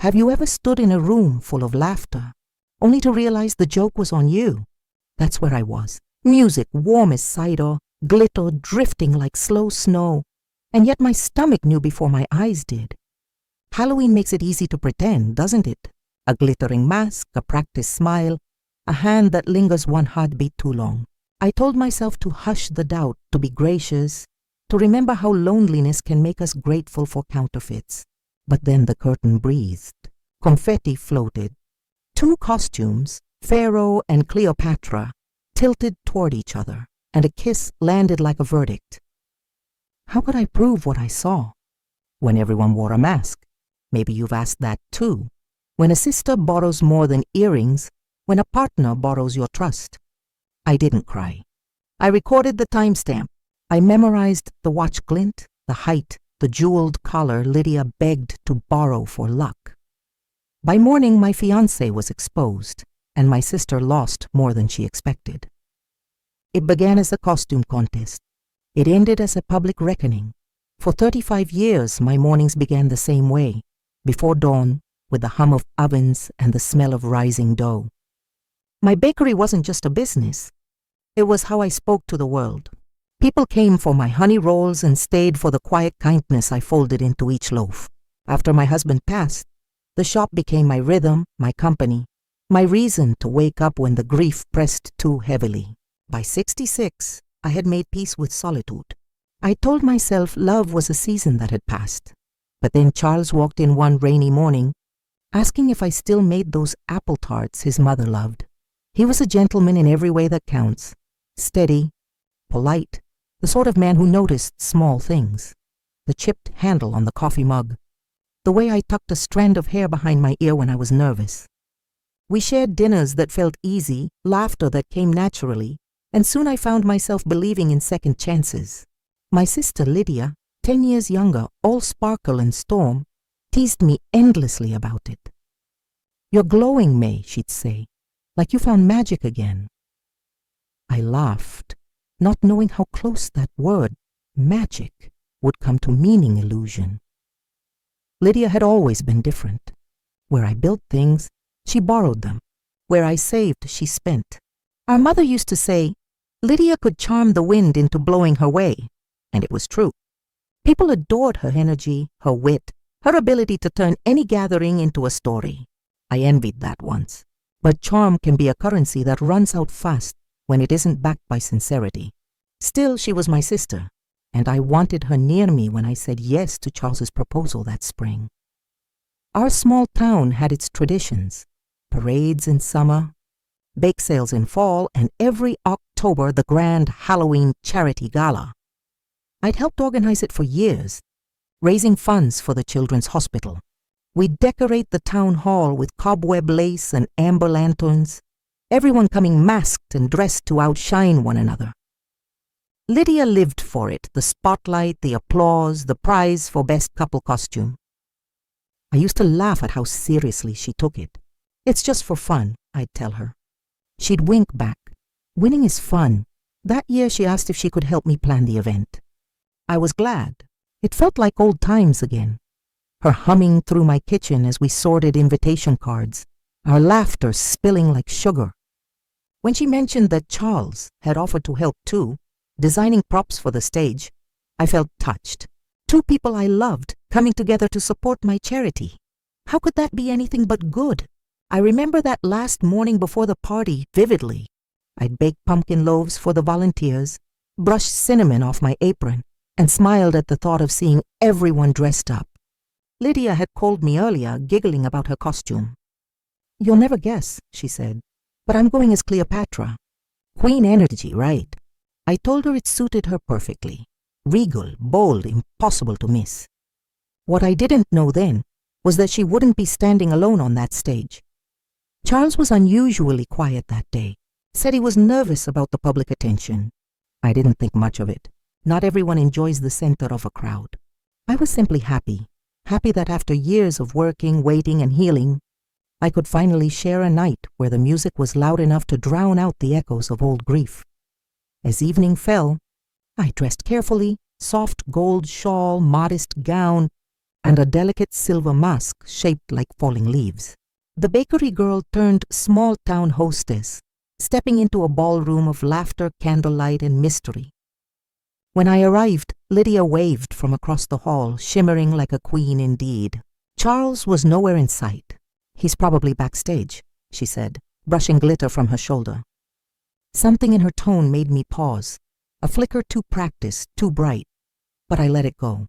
Have you ever stood in a room full of laughter, only to realize the joke was on you? That's where I was. Music warm as cider, glitter drifting like slow snow, and yet my stomach knew before my eyes did. Halloween makes it easy to pretend, doesn't it? A glittering mask, a practiced smile, a hand that lingers one heartbeat too long. I told myself to hush the doubt, to be gracious, to remember how loneliness can make us grateful for counterfeits. But then the curtain breathed. Confetti floated. 2 costumes, Pharaoh and Cleopatra, tilted toward each other, and a kiss landed like a verdict. How could I prove what I saw? When everyone wore a mask. Maybe you've asked that too. When a sister borrows more than earrings, when a partner borrows your trust. I didn't cry. I recorded the timestamp. I memorized the watch glint, the height, the jeweled collar Lydia begged to borrow for luck. By morning, my fiancé was exposed, and my sister lost more than she expected. It began as a costume contest. It ended as a public reckoning. For 35 years, my mornings began the same way, before dawn, with the hum of ovens and the smell of rising dough. My bakery wasn't just a business. It was how I spoke to the world. People came for my honey rolls and stayed for the quiet kindness I folded into each loaf. After my husband passed, the shop became my rhythm, my company, my reason to wake up when the grief pressed too heavily. By 66, I had made peace with solitude. I told myself love was a season that had passed. But then Charles walked in one rainy morning, asking if I still made those apple tarts his mother loved. He was a gentleman in every way that counts. Steady, polite, the sort of man who noticed small things. The chipped handle on the coffee mug, the way I tucked a strand of hair behind my ear when I was nervous. We shared dinners that felt easy, laughter that came naturally, and soon I found myself believing in second chances. My sister Lydia, 10 years younger, all sparkle and storm, teased me endlessly about it. "You're glowing, May," she'd say, "like you found magic again." I laughed, not knowing how close that word, magic, would come to meaning illusion. Lydia had always been different. Where I built things, she borrowed them. Where I saved, she spent. Our mother used to say, Lydia could charm the wind into blowing her way, and it was true. People adored her energy, her wit, her ability to turn any gathering into a story. I envied that once. But charm can be a currency that runs out fast when it isn't backed by sincerity. Still, she was my sister, and I wanted her near me when I said yes to Charles's proposal that spring. Our small town had its traditions, parades in summer, bake sales in fall, and every October the grand Halloween charity gala. I'd helped organize it for years, raising funds for the children's hospital. We'd decorate the town hall with cobweb lace and amber lanterns, everyone coming masked and dressed to outshine one another. Lydia lived for it, the spotlight, the applause, the prize for best couple costume. I used to laugh at how seriously she took it. "It's just for fun," I'd tell her. She'd wink back. "Winning is fun." That year she asked if she could help me plan the event. I was glad. It felt like old times again. Her humming through my kitchen as we sorted invitation cards, our laughter spilling like sugar. When she mentioned that Charles had offered to help too, designing props for the stage, I felt touched. 2 people I loved coming together to support my charity. How could that be anything but good? I remember that last morning before the party vividly. I'd baked pumpkin loaves for the volunteers, brushed cinnamon off my apron, and smiled at the thought of seeing everyone dressed up. Lydia had called me earlier, giggling about her costume. "You'll never guess," she said, "but I'm going as Cleopatra. Queen energy, right?" I told her it suited her perfectly. Regal, bold, impossible to miss. What I didn't know then was that she wouldn't be standing alone on that stage. Charles was unusually quiet that day, said he was nervous about the public attention. I didn't think much of it. Not everyone enjoys the center of a crowd. I was simply happy that after years of working, waiting, and healing, I could finally share a night where the music was loud enough to drown out the echoes of old grief. As evening fell, I dressed carefully, soft gold shawl, modest gown, and a delicate silver mask shaped like falling leaves. The bakery girl turned small-town hostess, stepping into a ballroom of laughter, candlelight, and mystery. When I arrived, Lydia waved from across the hall, shimmering like a queen indeed. Charles was nowhere in sight. "He's probably backstage," she said, brushing glitter from her shoulder. Something in her tone made me pause, a flicker too practiced, too bright, but I let it go.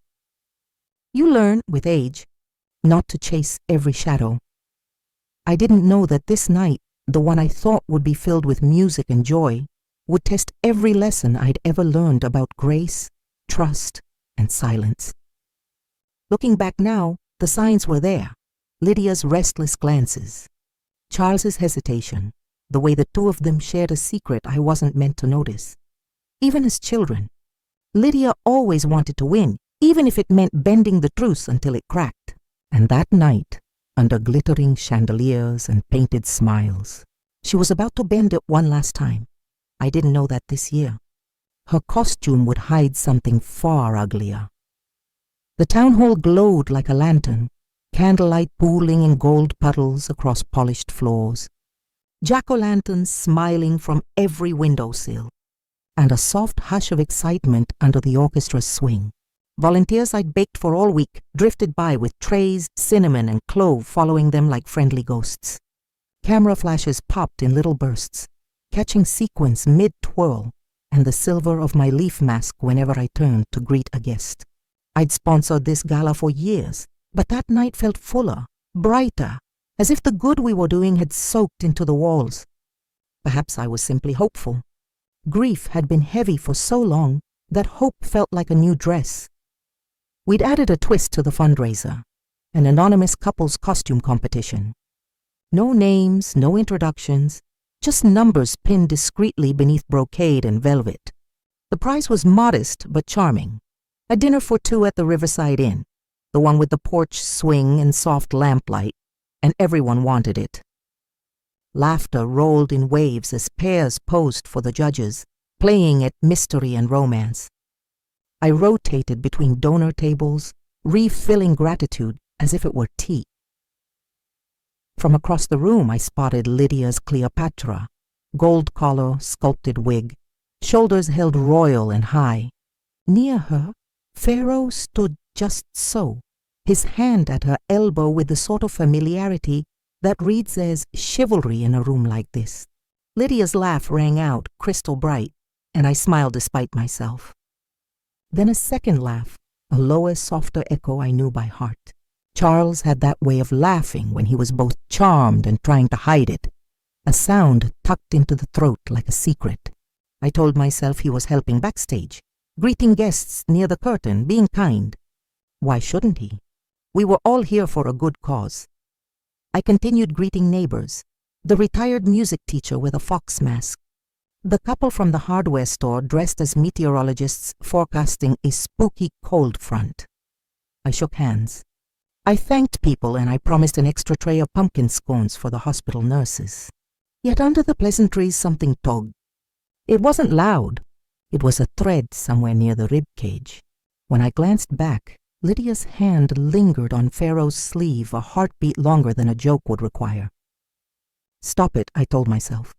You learn, with age, not to chase every shadow. I didn't know that this night, the one I thought would be filled with music and joy, would test every lesson I'd ever learned about grace, trust, and silence. Looking back now, the signs were there. Lydia's restless glances, Charles's hesitation, the way the two of them shared a secret I wasn't meant to notice. Even as children, Lydia always wanted to win, even if it meant bending the truce until it cracked. And that night, under glittering chandeliers and painted smiles, she was about to bend it one last time. I didn't know that this year. Her costume would hide something far uglier. The town hall glowed like a lantern, candlelight pooling in gold puddles across polished floors, jack-o'-lanterns smiling from every windowsill, and a soft hush of excitement under the orchestra's swing. Volunteers I'd baked for all week drifted by with trays, cinnamon, and clove following them like friendly ghosts. Camera flashes popped in little bursts, catching sequins mid-twirl and the silver of my leaf mask whenever I turned to greet a guest. I'd sponsored this gala for years, but that night felt fuller, brighter, as if the good we were doing had soaked into the walls. Perhaps I was simply hopeful. Grief had been heavy for so long that hope felt like a new dress. We'd added a twist to the fundraiser, an anonymous couples costume competition. No names, no introductions, just numbers pinned discreetly beneath brocade and velvet. The prize was modest but charming. A dinner for two at the Riverside Inn, the one with the porch swing and soft lamplight, and everyone wanted it. Laughter rolled in waves as pairs posed for the judges, playing at mystery and romance. I rotated between donor tables, refilling gratitude as if it were tea. From across the room I spotted Lydia's Cleopatra, gold collar, sculpted wig, shoulders held royal and high. Near her, Pharaoh stood just so, his hand at her elbow with the sort of familiarity that reads as chivalry in a room like this. Lydia's laugh rang out, crystal bright, and I smiled despite myself. Then a second laugh, a lower, softer echo I knew by heart. Charles had that way of laughing when he was both charmed and trying to hide it, a sound tucked into the throat like a secret. I told myself he was helping backstage, greeting guests near the curtain, being kind. Why shouldn't he? We were all here for a good cause. I continued greeting neighbors, the retired music teacher with a fox mask, the couple from the hardware store dressed as meteorologists forecasting a spooky cold front. I shook hands. I thanked people and I promised an extra tray of pumpkin scones for the hospital nurses. Yet under the pleasantries something tugged. It wasn't loud. It was a thread somewhere near the rib cage. When I glanced back, Lydia's hand lingered on Pharaoh's sleeve a heartbeat longer than a joke would require. Stop it, I told myself.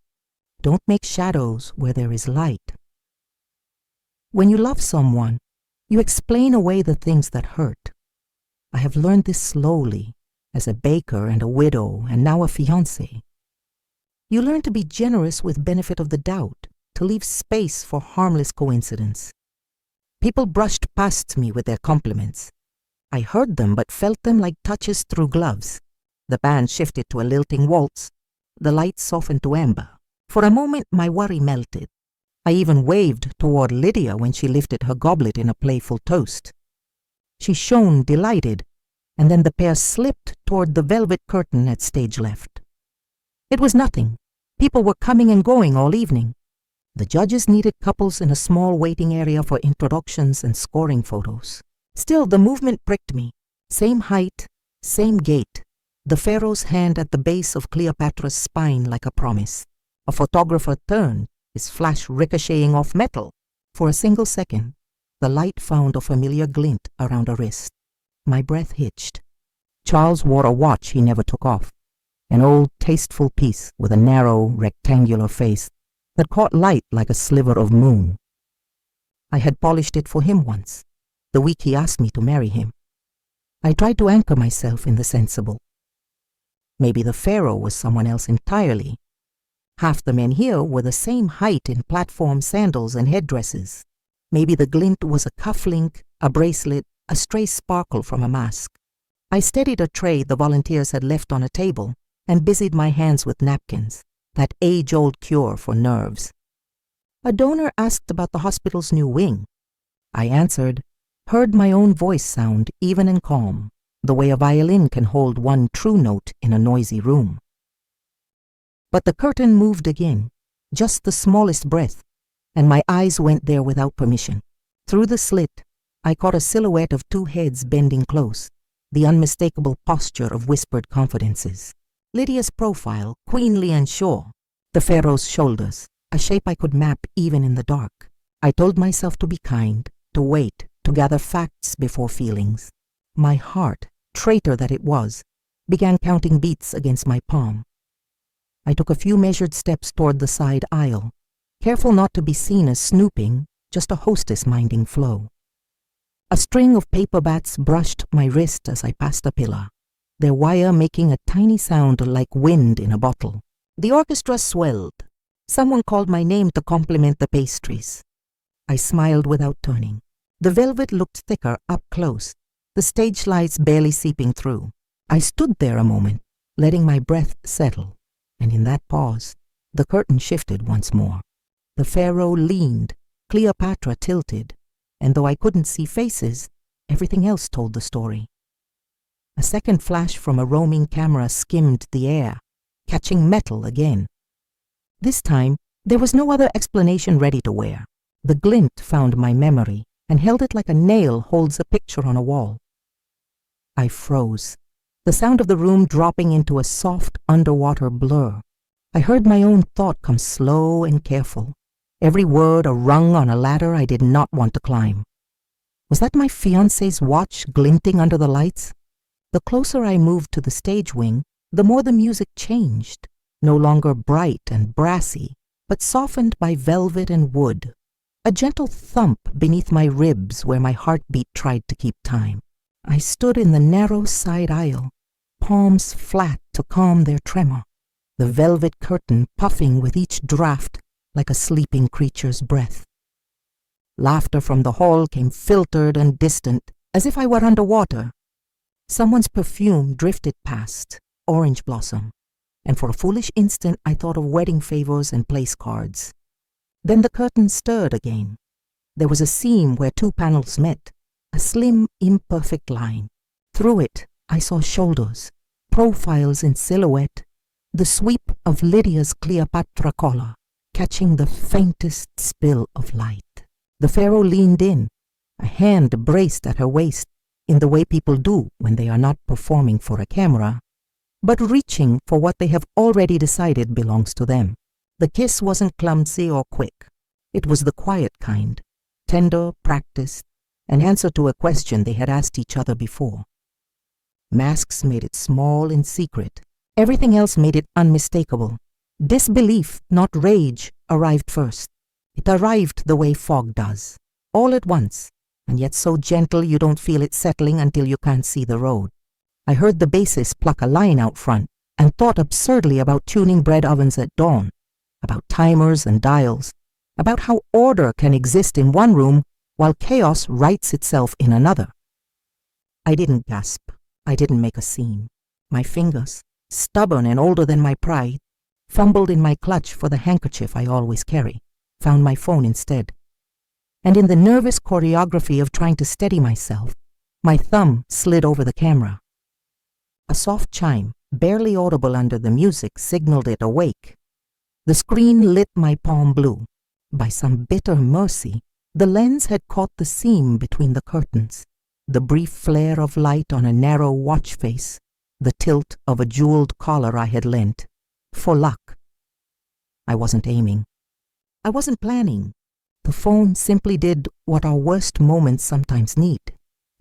Don't make shadows where there is light. When you love someone, you explain away the things that hurt. I have learned this slowly, as a baker and a widow and now a fiancé. You learn to be generous with benefit of the doubt, to leave space for harmless coincidence. People brushed past me with their compliments. I heard them but felt them like touches through gloves. The band shifted to a lilting waltz. The lights softened to amber. For a moment my worry melted. I even waved toward Lydia when she lifted her goblet in a playful toast. She shone delighted, and then the pair slipped toward the velvet curtain at stage left. It was nothing. People were coming and going all evening. The judges needed couples in a small waiting area for introductions and scoring photos. Still, the movement pricked me. Same height, same gait. The Pharaoh's hand at the base of Cleopatra's spine like a promise. A photographer turned, his flash ricocheting off metal. For a single second, the light found a familiar glint around a wrist. My breath hitched. Charles wore a watch he never took off, an old, tasteful piece with a narrow, rectangular face that caught light like a sliver of moon. I had polished it for him once, the week he asked me to marry him. I tried to anchor myself in the sensible. Maybe the pharaoh was someone else entirely. Half the men here were the same height in platform sandals and headdresses. Maybe the glint was a cufflink, a bracelet, a stray sparkle from a mask. I steadied a tray the volunteers had left on a table and busied my hands with napkins, that age-old cure for nerves. A donor asked about the hospital's new wing. I answered, heard my own voice sound even and calm, the way a violin can hold one true note in a noisy room. But the curtain moved again, just the smallest breath, and my eyes went there without permission. Through the slit, I caught a silhouette of two heads bending close, the unmistakable posture of whispered confidences. Lydia's profile, queenly and sure, the pharaoh's shoulders, a shape I could map even in the dark. I told myself to be kind, to wait, to gather facts before feelings. My heart, traitor that it was, began counting beats against my palm. I took a few measured steps toward the side aisle, careful not to be seen as snooping, just a hostess minding flow. A string of paper bats brushed my wrist as I passed a pillar, their wire making a tiny sound like wind in a bottle. The orchestra swelled. Someone called my name to compliment the pastries. I smiled without turning. The velvet looked thicker up close, the stage lights barely seeping through. I stood there a moment, letting my breath settle, and in that pause, the curtain shifted once more. The pharaoh leaned, Cleopatra tilted, and though I couldn't see faces, everything else told the story. A second flash from a roaming camera skimmed the air, catching metal again. This time, there was no other explanation ready to wear. The glint found my memory and held it like a nail holds a picture on a wall. I froze, the sound of the room dropping into a soft underwater blur. I heard my own thought come slow and careful, every word a rung on a ladder I did not want to climb. Was that my fiancé's watch glinting under the lights? The closer I moved to the stage wing, the more the music changed, no longer bright and brassy, but softened by velvet and wood. A gentle thump beneath my ribs where my heartbeat tried to keep time. I stood in the narrow side aisle, palms flat to calm their tremor, the velvet curtain puffing with each draft like a sleeping creature's breath. Laughter from the hall came filtered and distant, as if I were underwater. Someone's perfume drifted past, orange blossom, and for a foolish instant I thought of wedding favors and place cards. Then the curtain stirred again. There was a seam where two panels met, a slim, imperfect line. Through it, I saw shoulders, profiles in silhouette, the sweep of Lydia's Cleopatra collar, catching the faintest spill of light. The pharaoh leaned in, a hand braced at her waist, in the way people do when they are not performing for a camera, but reaching for what they have already decided belongs to them. The kiss wasn't clumsy or quick. It was the quiet kind, tender, practiced, an answer to a question they had asked each other before. Masks made it small and secret. Everything else made it unmistakable. Disbelief, not rage, arrived first. It arrived the way fog does, all at once, and yet so gentle you don't feel it settling until you can't see the road. I heard the bassist pluck a line out front and thought absurdly about tuning bread ovens at dawn, about timers and dials, about how order can exist in one room while chaos writes itself in another. I didn't gasp. I didn't make a scene. My fingers, stubborn and older than my pride, fumbled in my clutch for the handkerchief I always carry, found my phone instead. And in the nervous choreography of trying to steady myself, my thumb slid over the camera. A soft chime, barely audible under the music, signaled it awake. The screen lit my palm blue. By some bitter mercy, the lens had caught the seam between the curtains, the brief flare of light on a narrow watch face, the tilt of a jeweled collar I had lent, for luck. I wasn't aiming. I wasn't planning. The phone simply did what our worst moments sometimes need.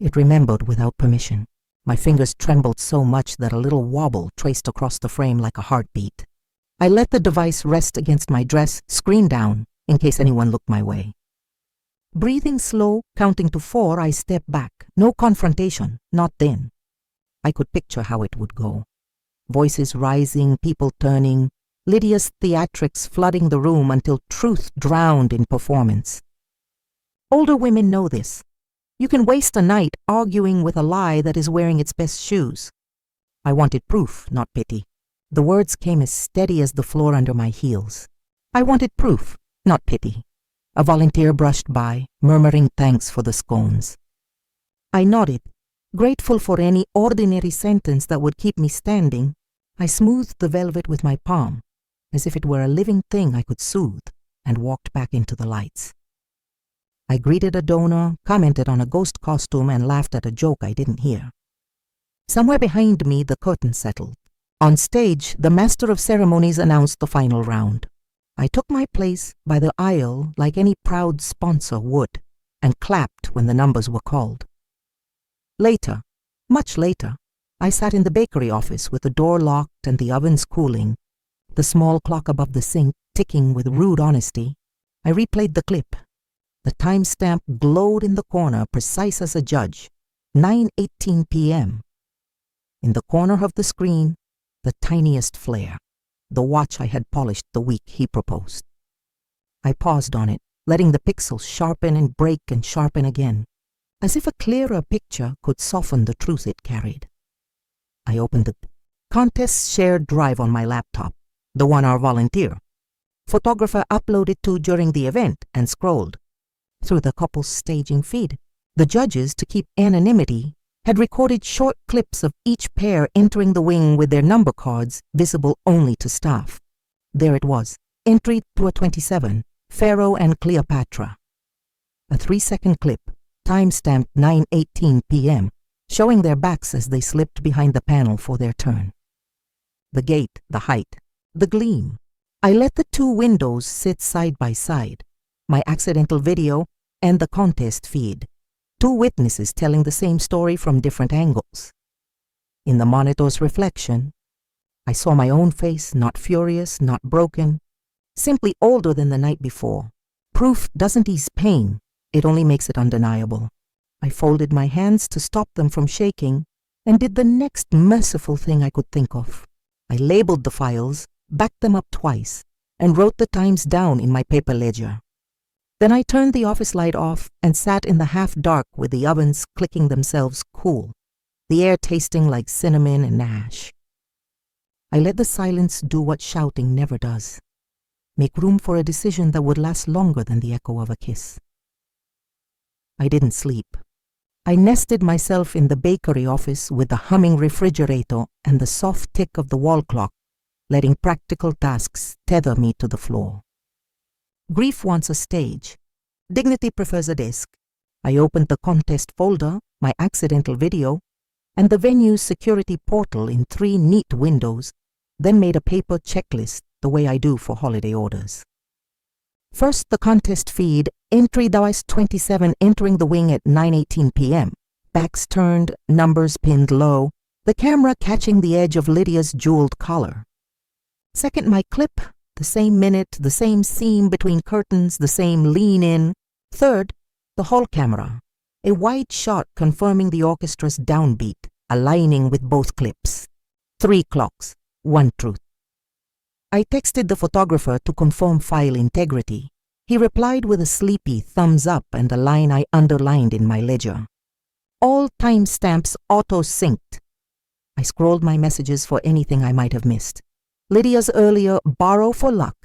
It remembered without permission. My fingers trembled so much that a little wobble traced across the frame like a heartbeat. I let the device rest against my dress, screen down, in case anyone looked my way. Breathing slow, counting to 4, I stepped back. No confrontation, not then. I could picture how it would go. Voices rising, people turning, Lydia's theatrics flooding the room until truth drowned in performance. Older women know this. You can waste a night arguing with a lie that is wearing its best shoes. I wanted proof, not pity. The words came as steady as the floor under my heels. I wanted proof, not pity. A volunteer brushed by, murmuring thanks for the scones. I nodded, grateful for any ordinary sentence that would keep me standing. I smoothed the velvet with my palm, as if it were a living thing I could soothe, and walked back into the lights. I greeted a donor, commented on a ghost costume, and laughed at a joke I didn't hear. Somewhere behind me, the curtain settled. On stage, the master of ceremonies announced the final round. I took my place by the aisle like any proud sponsor would, and clapped when the numbers were called. Later, much later, I sat in the bakery office with the door locked and the ovens cooling, the small clock above the sink ticking with rude honesty. I replayed the clip. The timestamp glowed in the corner, precise as a judge, 9:18 p.m. In the corner of the screen, the tiniest flare, the watch I had polished the week he proposed. I paused on it, letting the pixels sharpen and break and sharpen again, as if a clearer picture could soften the truth it carried. I opened the contest shared drive on my laptop, the one our volunteer photographer uploaded to during the event, and scrolled. Through the couple's staging feed, the judges, to keep anonymity, had recorded short clips of each pair entering the wing with their number cards visible only to staff. There it was, entry 27, Pharaoh and Cleopatra. A 3-second clip, timestamped 9:18 p.m., showing their backs as they slipped behind the panel for their turn. The gait, the height, the gleam. I let the two windows sit side by side, my accidental video and the contest feed. Two witnesses telling the same story from different angles. In the monitor's reflection, I saw my own face, not furious, not broken, simply older than the night before. Proof doesn't ease pain, it only makes it undeniable. I folded my hands to stop them from shaking and did the next merciful thing I could think of. I labeled the files, backed them up twice, and wrote the times down in my paper ledger. Then I turned the office light off and sat in the half-dark with the ovens clicking themselves cool, the air tasting like cinnamon and ash. I let the silence do what shouting never does, make room for a decision that would last longer than the echo of a kiss. I didn't sleep. I nested myself in the bakery office with the humming refrigerator and the soft tick of the wall clock, letting practical tasks tether me to the floor. Grief wants a stage. Dignity prefers a desk. I opened the contest folder, my accidental video, and the venue's security portal in 3 neat windows, then made a paper checklist the way I do for holiday orders. First, the contest feed, entry 27 entering the wing at 9:18 p.m. Backs turned, numbers pinned low, the camera catching the edge of Lydia's jeweled collar. Second, my clip, the same minute, the same seam between curtains, the same lean in. Third, the hall camera, a wide shot confirming the orchestra's downbeat, aligning with both clips. 3 clocks, 1 truth. I texted the photographer to confirm file integrity. He replied with a sleepy thumbs up and a line I underlined in my ledger. All timestamps auto-synced. I scrolled my messages for anything I might have missed. Lydia's earlier borrow for luck.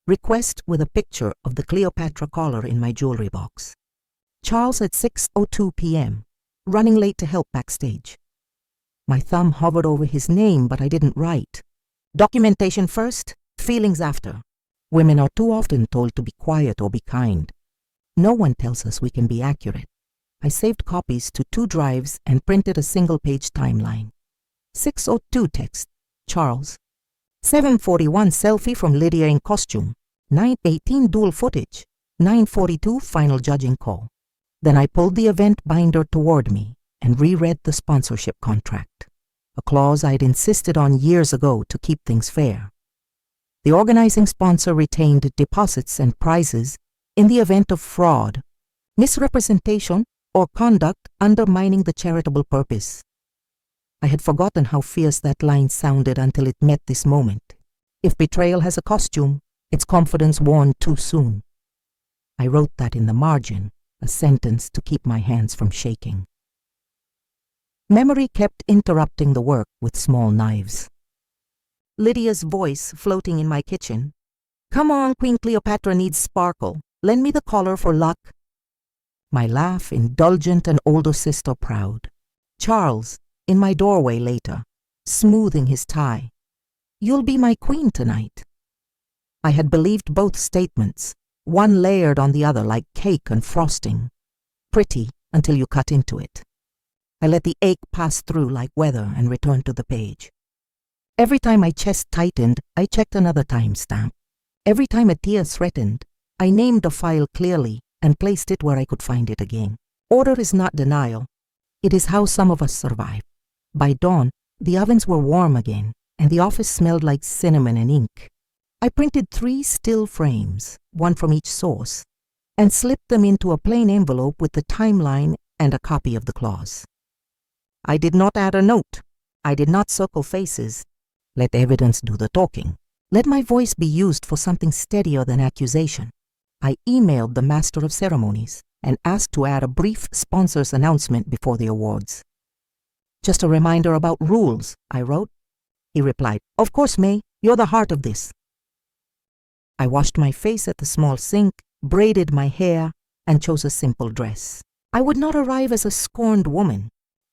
Request with a picture of the Cleopatra collar in my jewelry box. Charles at 6:02 p.m., running late to help backstage. My thumb hovered over his name, but I didn't write. Documentation first, feelings after. Women are too often told to be quiet or be kind. No one tells us we can be accurate. I saved copies to 2 drives and printed a single-page timeline. 6:02 text, Charles. 7:41 selfie from Lydia in costume. 9:18 dual footage. 9:42 final judging call. Then I pulled the event binder toward me and reread the sponsorship contract, a clause I'd insisted on years ago to keep things fair. The organizing sponsor retained deposits and prizes in the event of fraud, misrepresentation, or conduct undermining the charitable purpose. I had forgotten how fierce that line sounded until it met this moment. If betrayal has a costume, it's confidence worn too soon. I wrote that in the margin, a sentence to keep my hands from shaking. Memory kept interrupting the work with small knives. Lydia's voice floating in my kitchen. "Come on, Queen Cleopatra needs sparkle. Lend me the collar for luck." My laugh, indulgent and older sister proud. Charles, in my doorway later, smoothing his tie. "You'll be my queen tonight." I had believed both statements, one layered on the other like cake and frosting. Pretty until you cut into it. I let the ache pass through like weather and returned to the page. Every time my chest tightened, I checked another timestamp. Every time a tear threatened, I named a file clearly and placed it where I could find it again. Order is not denial. It is how some of us survive. By dawn, the ovens were warm again, and the office smelled like cinnamon and ink. I printed 3 still frames, one from each source, and slipped them into a plain envelope with the timeline and a copy of the clause. I did not add a note. I did not circle faces. Let evidence do the talking. Let my voice be used for something steadier than accusation. I emailed the Master of Ceremonies and asked to add a brief sponsor's announcement before the awards. "Just a reminder about rules," I wrote. He replied, "Of course, May, you're the heart of this." I washed my face at the small sink, braided my hair, and chose a simple dress. I would not arrive as a scorned woman.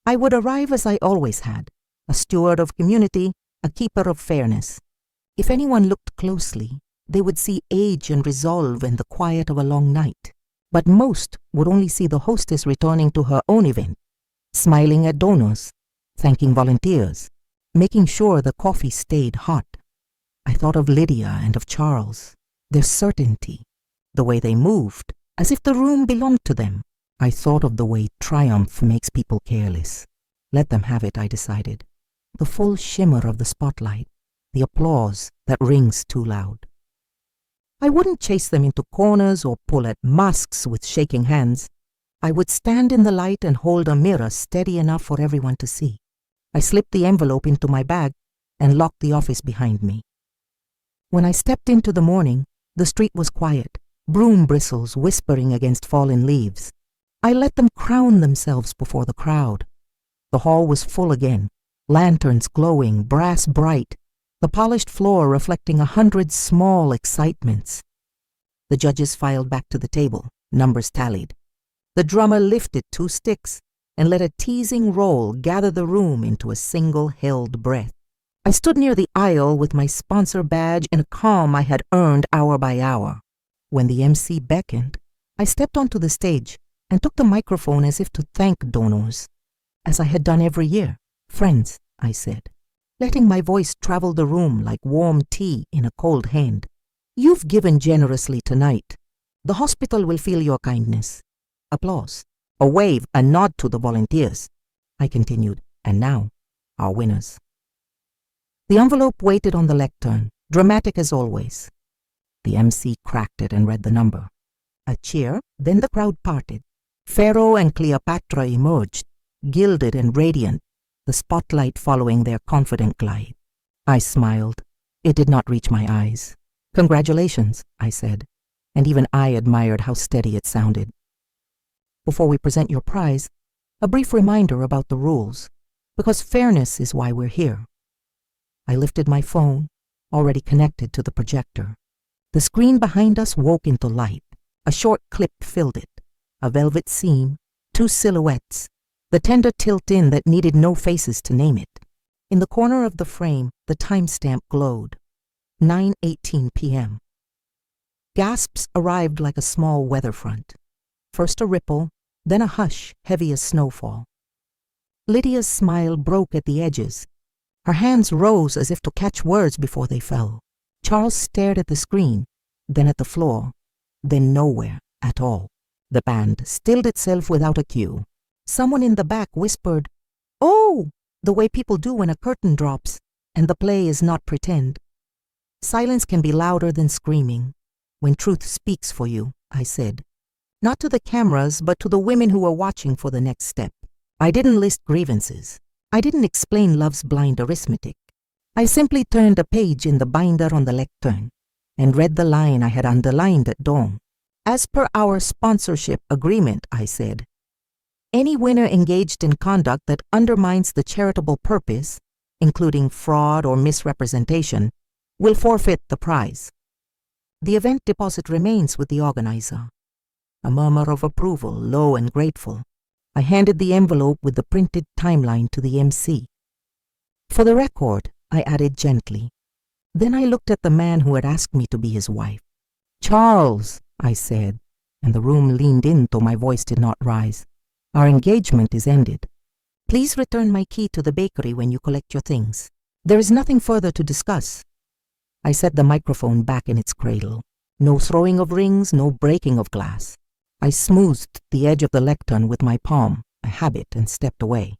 I would arrive as I always had, a steward of community, a keeper of fairness. If anyone looked closely, they would see age and resolve and the quiet of a long night. But most would only see the hostess returning to her own event, smiling at donors, thanking volunteers, making sure the coffee stayed hot. I thought of Lydia and of Charles, their certainty, the way they moved, as if the room belonged to them. I thought of the way triumph makes people careless. Let them have it, I decided. The full shimmer of the spotlight, the applause that rings too loud. I wouldn't chase them into corners or pull at masks with shaking hands. I would stand in the light and hold a mirror steady enough for everyone to see. I slipped the envelope into my bag and locked the office behind me. When I stepped into the morning, the street was quiet, broom bristles whispering against fallen leaves. I let them crown themselves before the crowd. The hall was full again, lanterns glowing, brass bright, the polished floor reflecting 100 small excitements. The judges filed back to the table, numbers tallied. The drummer lifted 2 sticks and let a teasing roll gather the room into a single held breath. I stood near the aisle with my sponsor badge in a calm I had earned hour by hour. When the MC beckoned, I stepped onto the stage and took the microphone as if to thank donors, as I had done every year. "Friends," I said, letting my voice travel the room like warm tea in a cold hand. "You've given generously tonight. The hospital will feel your kindness." Applause. A wave, a nod to the volunteers. I continued, "And now, our winners." The envelope waited on the lectern, dramatic as always. The MC cracked it and read the number. A cheer, then the crowd parted. Pharaoh and Cleopatra emerged, gilded and radiant, the spotlight following their confident glide. I smiled. It did not reach my eyes. "Congratulations," I said, and even I admired how steady it sounded. "Before we present your prize, a brief reminder about the rules, because fairness is why we're here." I lifted my phone, already connected to the projector. The screen behind us woke into light. A short clip filled it, a velvet seam, 2 silhouettes, the tender tilt-in that needed no faces to name it. In the corner of the frame, the timestamp glowed, 9:18 p.m. Gasps arrived like a small weather front. First a ripple, then a hush heavy as snowfall. Lydia's smile broke at the edges. Her hands rose as if to catch words before they fell. Charles stared at the screen, then at the floor, then nowhere at all. The band stilled itself without a cue. Someone in the back whispered, "Oh!" the way people do when a curtain drops, and the play is not pretend. Silence can be louder than screaming when truth speaks for you, I said. Not to the cameras, but to the women who were watching for the next step. I didn't list grievances. I didn't explain love's blind arithmetic. I simply turned a page in the binder on the lectern and read the line I had underlined at dawn. As per our sponsorship agreement, I said, any winner engaged in conduct that undermines the charitable purpose, including fraud or misrepresentation, will forfeit the prize. The event deposit remains with the organizer. A murmur of approval, low and grateful. I handed the envelope with the printed timeline to the MC. For the record, I added gently. Then I looked at the man who had asked me to be his wife. "Charles," I said, and the room leaned in though my voice did not rise. "Our engagement is ended. Please return my key to the bakery when you collect your things. There is nothing further to discuss." I set the microphone back in its cradle. No throwing of rings, no breaking of glass. I smoothed the edge of the lectern with my palm, a habit, and stepped away.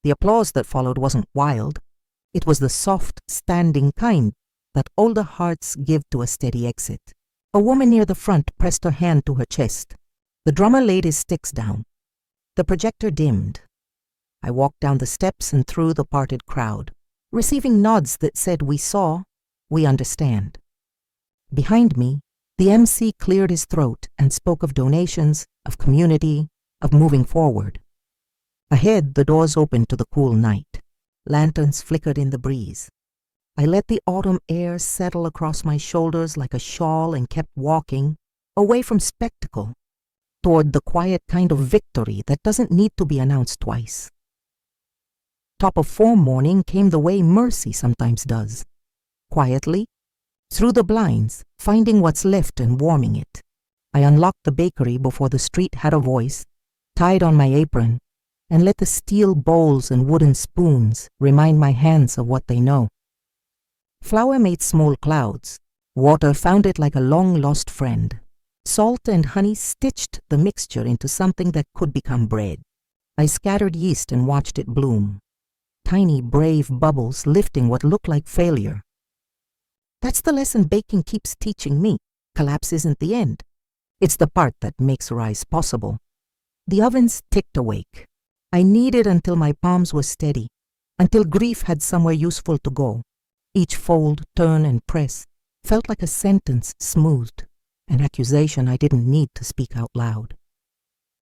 The applause that followed wasn't wild. It was the soft, standing kind that older hearts give to a steady exit. A woman near the front pressed her hand to her chest. The drummer laid his sticks down. The projector dimmed. I walked down the steps and through the parted crowd, receiving nods that said we saw, we understand. Behind me, the MC cleared his throat and spoke of donations, of community, of moving forward. Ahead, the doors opened to the cool night. Lanterns flickered in the breeze. I let the autumn air settle across my shoulders like a shawl and kept walking, away from spectacle, toward the quiet kind of victory that doesn't need to be announced twice. Top of form morning came the way mercy sometimes does. Quietly, through the blinds, finding what's left and warming it. I unlocked the bakery before the street had a voice, tied on my apron, and let the steel bowls and wooden spoons remind my hands of what they know. Flour made small clouds. Water found it like a long-lost friend. Salt and honey stitched the mixture into something that could become bread. I scattered yeast and watched it bloom. Tiny, brave bubbles lifting what looked like failure. That's the lesson baking keeps teaching me. Collapse isn't the end. It's the part that makes rise possible. The ovens ticked awake. I kneaded until my palms were steady, until grief had somewhere useful to go. Each fold, turn, and press felt like a sentence smoothed, an accusation I didn't need to speak out loud.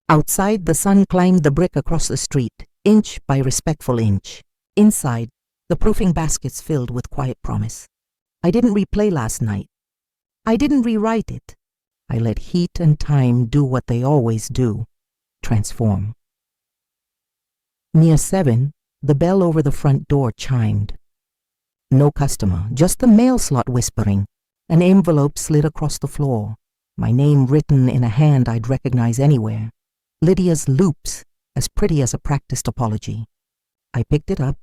Outside, the sun climbed the brick across the street, inch by respectful inch. Inside, the proofing baskets filled with quiet promise. I didn't replay last night. I didn't rewrite it. I let heat and time do what they always do, transform. Near 7, the bell over the front door chimed. No customer, just the mail slot whispering. An envelope slid across the floor, my name written in a hand I'd recognize anywhere. Lydia's Loops, as pretty as a practiced apology. I picked it up,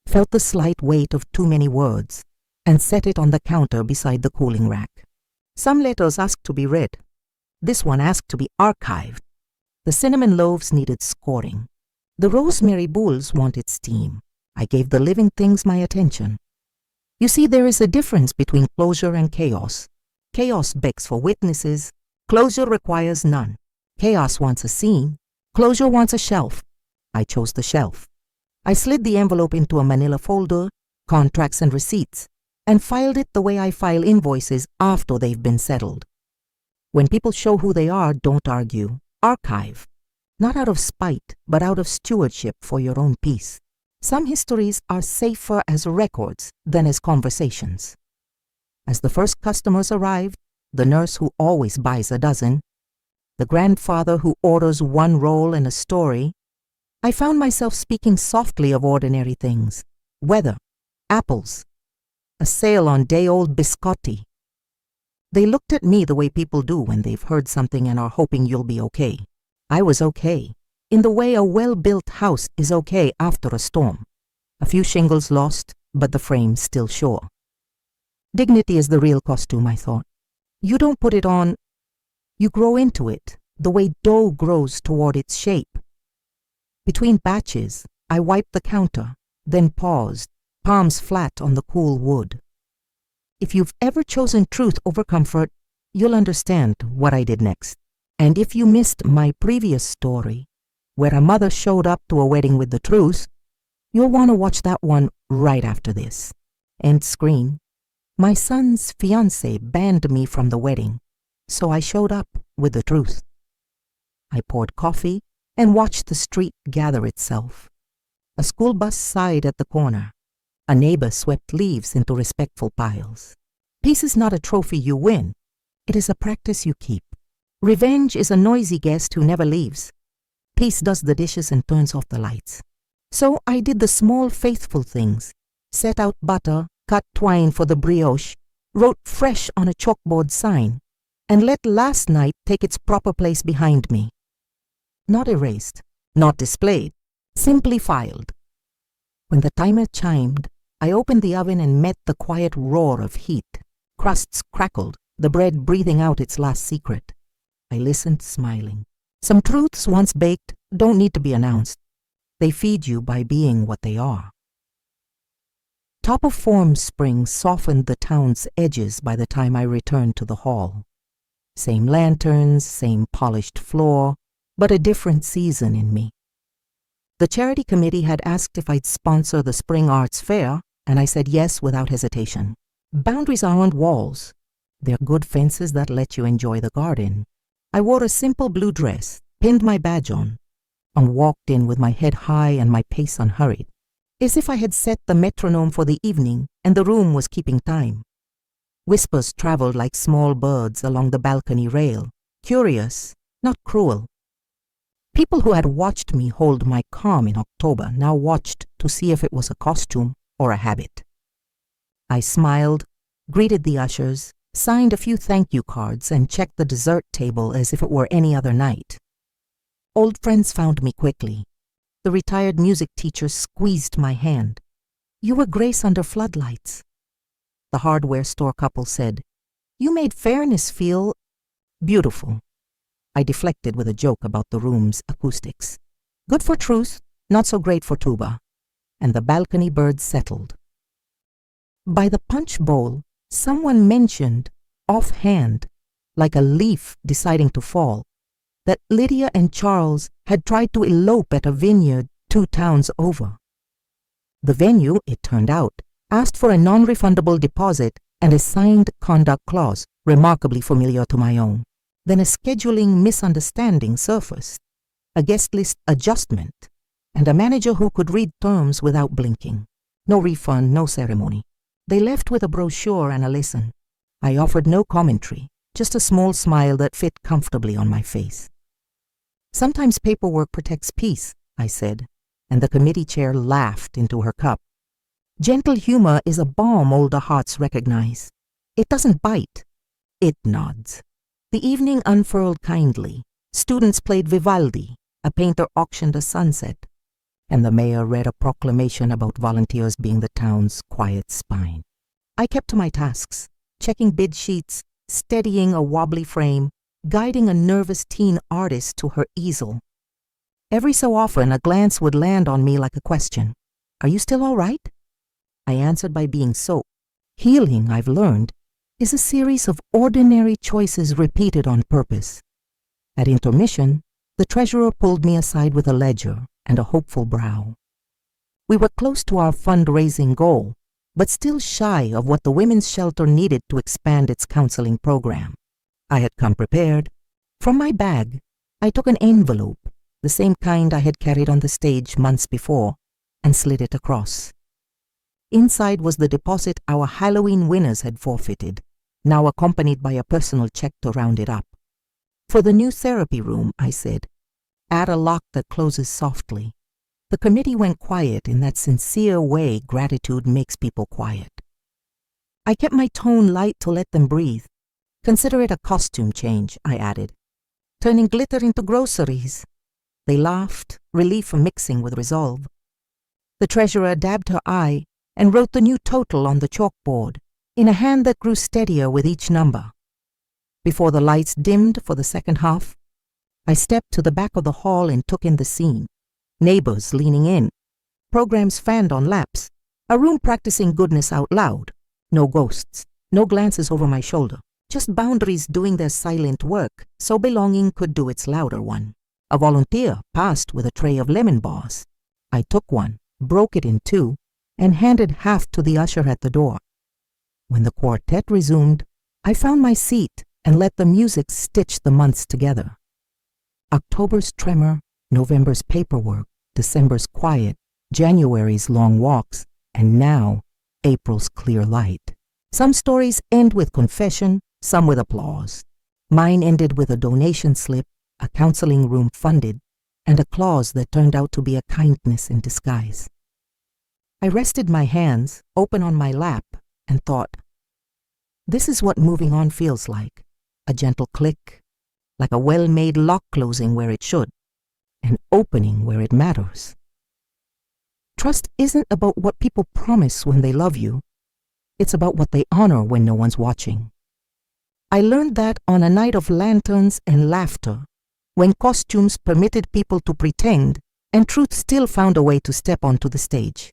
felt the slight weight of too many words, and set it on the counter beside the cooling rack. Some letters asked to be read. This one asked to be archived. The cinnamon loaves needed scoring. The rosemary bowls wanted steam. I gave the living things my attention. You see, there is a difference between closure and chaos. Chaos begs for witnesses. Closure requires none. Chaos wants a scene. Closure wants a shelf. I chose the shelf. I slid the envelope into a manila folder, contracts and receipts, and filed it the way I file invoices after they've been settled. When people show who they are, don't argue. Archive. Not out of spite, but out of stewardship for your own peace. Some histories are safer as records than as conversations. As the first customers arrived, the nurse who always buys a dozen, the grandfather who orders one roll and a story, I found myself speaking softly of ordinary things. Weather, apples, a sale on day-old biscotti. They looked at me the way people do when they've heard something and are hoping you'll be okay. I was okay, in the way a well-built house is okay after a storm. A few shingles lost, but the frame still sure. Dignity is the real costume, I thought. You don't put it on, you grow into it. the way dough grows toward its shape. Between batches, I wiped the counter, then paused, palms flat on the cool wood. If you've ever chosen truth over comfort, you'll understand what I did next. And if you missed my previous story, where a mother showed up to a wedding with the truth, you'll want to watch that one right after this. End screen. My son's fiancé banned me from the wedding, so I showed up with the truth. I poured coffee and watched the street gather itself. A school bus sighed at the corner. A neighbor swept leaves into respectful piles. Peace is not a trophy you win. It is a practice you keep. Revenge is a noisy guest who never leaves. Peace does the dishes and turns off the lights. So I did the small faithful things. Set out butter, cut twine for the brioche, wrote fresh on a chalkboard sign, and let last night take its proper place behind me. Not erased, not displayed, simply filed. When the timer chimed, I opened the oven and met the quiet roar of heat. Crusts crackled, the bread breathing out its last secret. I listened, smiling. Some truths once baked don't need to be announced. They feed you by being what they are. Top of form spring softened the town's edges by the time I returned to the hall. Same lanterns, same polished floor, but a different season in me. The charity committee had asked if I'd sponsor the Spring Arts Fair, and I said yes without hesitation. Boundaries aren't walls. They're good fences that let you enjoy the garden. I wore a simple blue dress, pinned my badge on, and walked in with my head high and my pace unhurried, as if I had set the metronome for the evening and the room was keeping time. Whispers traveled like small birds along the balcony rail, curious, not cruel. People who had watched me hold my calm in October now watched to see if it was a costume or a habit. I smiled, greeted the ushers, signed a few thank you cards, and checked the dessert table as if it were any other night. Old friends found me quickly. The retired music teacher squeezed my hand. You were grace under floodlights. The hardware store couple said, You made fairness feel beautiful. I deflected with a joke about the room's acoustics. Good for truth, not so great for tuba. And the balcony birds settled. By the punch bowl, someone mentioned, offhand, like a leaf deciding to fall, that Lydia and Charles had tried to elope at a vineyard 2 towns over. The venue, it turned out, asked for a non-refundable deposit and a signed conduct clause, remarkably familiar to my own. Then a scheduling misunderstanding surfaced, a guest list adjustment, and a manager who could read terms without blinking. No refund, no ceremony. They left with a brochure and a listen. I offered no commentary, just a small smile that fit comfortably on my face. Sometimes paperwork protects peace, I said, and the committee chair laughed into her cup. Gentle humor is a balm older hearts recognize. It doesn't bite. It nods. The evening unfurled kindly. Students played Vivaldi. A painter auctioned a sunset. And the mayor read a proclamation about volunteers being the town's quiet spine. I kept to my tasks, checking bid sheets, steadying a wobbly frame, guiding a nervous teen artist to her easel. Every so often, a glance would land on me like a question. Are you still all right? I answered by being soap. Healing, I've learned, is a series of ordinary choices repeated on purpose. At intermission, the treasurer pulled me aside with a ledger and a hopeful brow. We were close to our fundraising goal, but still shy of what the women's shelter needed to expand its counseling program. I had come prepared. From my bag, I took an envelope, the same kind I had carried on the stage months before, and slid it across. Inside was the deposit our Halloween winners had forfeited, now accompanied by a personal check to round it up. For the new therapy room, I said, add a lock that closes softly. The committee went quiet in that sincere way gratitude makes people quiet. I kept my tone light to let them breathe. Consider it a costume change, I added. Turning glitter into groceries. They laughed, relief mixing with resolve. The treasurer dabbed her eye and wrote the new total on the chalkboard, in a hand that grew steadier with each number. Before the lights dimmed for the second half, I stepped to the back of the hall and took in the scene. Neighbors leaning in. Programs fanned on laps. A room practicing goodness out loud. No ghosts. No glances over my shoulder. Just boundaries doing their silent work so belonging could do its louder one. A volunteer passed with a tray of lemon bars. I took one, broke it in two, and handed half to the usher at the door. When the quartet resumed, I found my seat and let the music stitch the months together. October's tremor, November's paperwork, December's quiet, January's long walks, and now April's clear light. Some stories end with confession, some with applause. Mine ended with a donation slip, a counseling room funded, and a clause that turned out to be a kindness in disguise. I rested my hands, open on my lap, and thought, this is what moving on feels like. A gentle click, like a well-made lock closing where it should, and opening where it matters. Trust isn't about what people promise when they love you. It's about what they honor when no one's watching. I learned that on a night of lanterns and laughter, when costumes permitted people to pretend and truth still found a way to step onto the stage.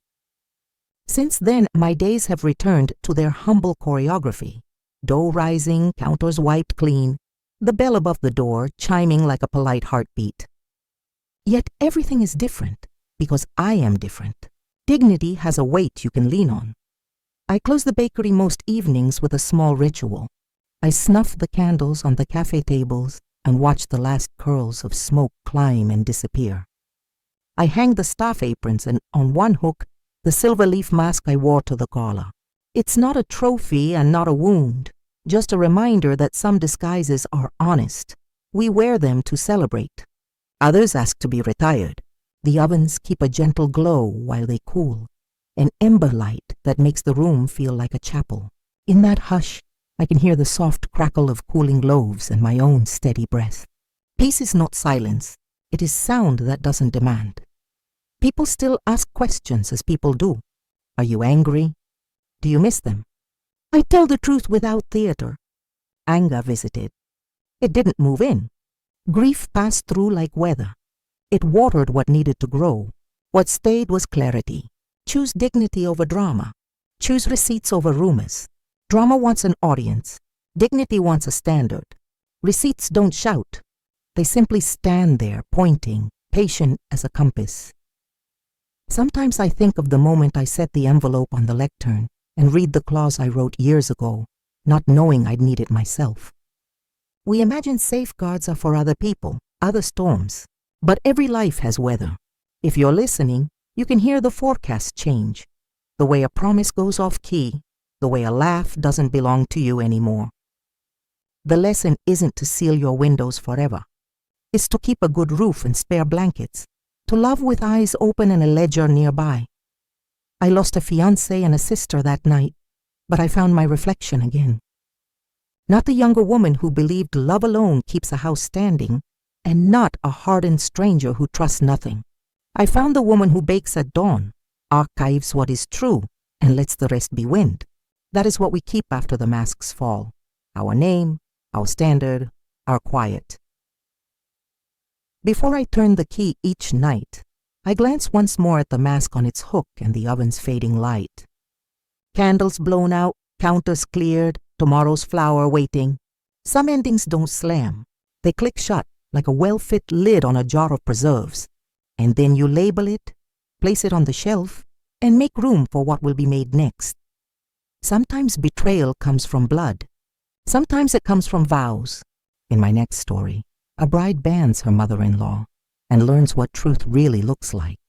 Since then, my days have returned to their humble choreography. Dough rising, counters wiped clean, the bell above the door chiming like a polite heartbeat. Yet everything is different because I am different. Dignity has a weight you can lean on. I close the bakery most evenings with a small ritual. I snuff the candles on the cafe tables and watch the last curls of smoke climb and disappear. I hang the staff aprons and on one hook, the silver leaf mask I wore to the gala. It's not a trophy and not a wound, just a reminder that some disguises are honest. We wear them to celebrate. Others ask to be retired. The ovens keep a gentle glow while they cool, an ember light that makes the room feel like a chapel. In that hush, I can hear the soft crackle of cooling loaves and my own steady breath. Peace is not silence. It is sound that doesn't demand. People still ask questions as people do. Are you angry? Do you miss them? I tell the truth without theater. Anger visited. It didn't move in. Grief passed through like weather. It watered what needed to grow. What stayed was clarity. Choose dignity over drama. Choose receipts over rumors. Drama wants an audience. Dignity wants a standard. Receipts don't shout. They simply stand there, pointing, patient as a compass. Sometimes I think of the moment I set the envelope on the lectern and read the clause I wrote years ago, not knowing I'd need it myself. We imagine safeguards are for other people, other storms. But every life has weather. If you're listening, you can hear the forecast change. The way a promise goes off key, the way a laugh doesn't belong to you anymore. The lesson isn't to seal your windows forever. It's to keep a good roof and spare blankets, to love with eyes open and a ledger nearby. I lost a fiancé and a sister that night, but I found my reflection again. Not the younger woman who believed love alone keeps a house standing, and not a hardened stranger who trusts nothing. I found the woman who bakes at dawn, archives what is true, and lets the rest be wind. That is what we keep after the masks fall. Our name, our standard, our quiet. Before I turn the key each night, I glance once more at the mask on its hook and the oven's fading light. Candles blown out, counters cleared, tomorrow's flour waiting. Some endings don't slam. They click shut like a well-fit lid on a jar of preserves. And then you label it, place it on the shelf, and make room for what will be made next. Sometimes betrayal comes from blood. Sometimes it comes from vows. In my next story, a bride bans her mother-in-law and learns what truth really looks like.